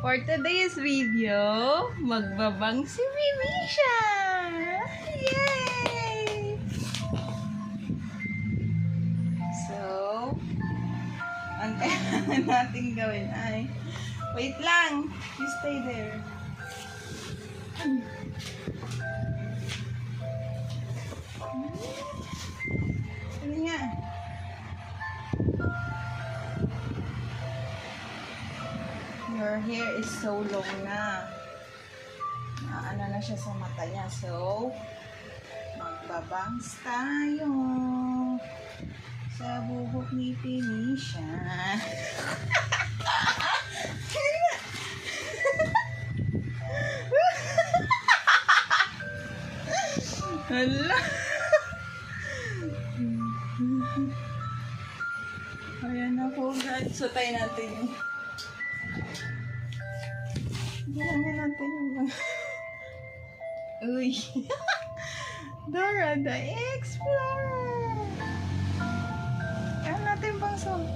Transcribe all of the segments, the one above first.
For today's video, magbabang si Mimi siya! Yay! So, ang kailangan natin gawin ay, wait lang! You stay there. Ano nga? Your hair is so long na. Ano na siya sa mata niya. So, magbabangs tayo sa buhok ni Pinisha. Hala. Ayan na po guys. So, tayo natin yung Bilangin natin yung mga Uy. Dora the Explorer. Kaya natin bang song.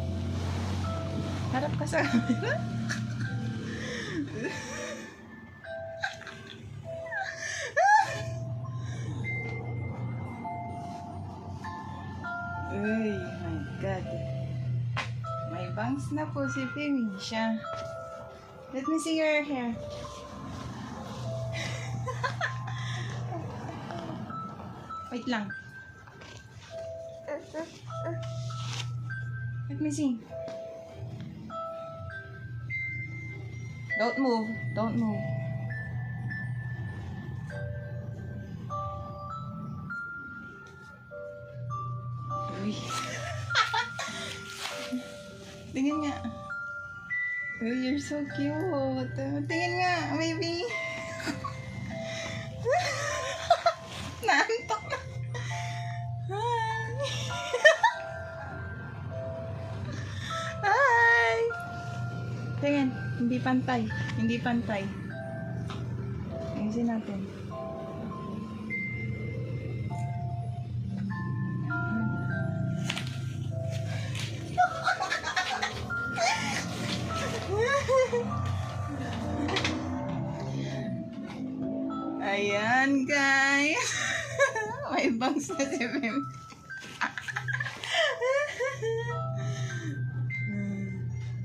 Harap ka sa camera. Uy, my God. May bangs na po si Pinisha. Let me see your hair. Wait lang. Let me see. Don't move. Don't move. Uy. Tingin nga. Oh, you're so cute. Tingin nga, baby. Naantok na. Hi. Hi. Tingin, hindi pantay. Hindi pantay. Ayusin natin. Ayan, guys. May bangs na si Mim.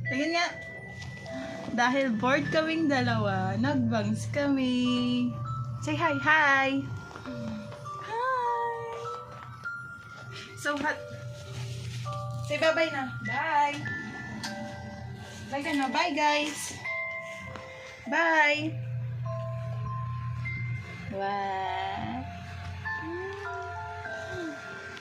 Tingin nga. Dahil bored kaming dalawa, nagbangs kami. Say hi, hi. Hi. So hot. Say bye-bye na. Bye. Bye ka na. Bye, guys. Bye. Wow.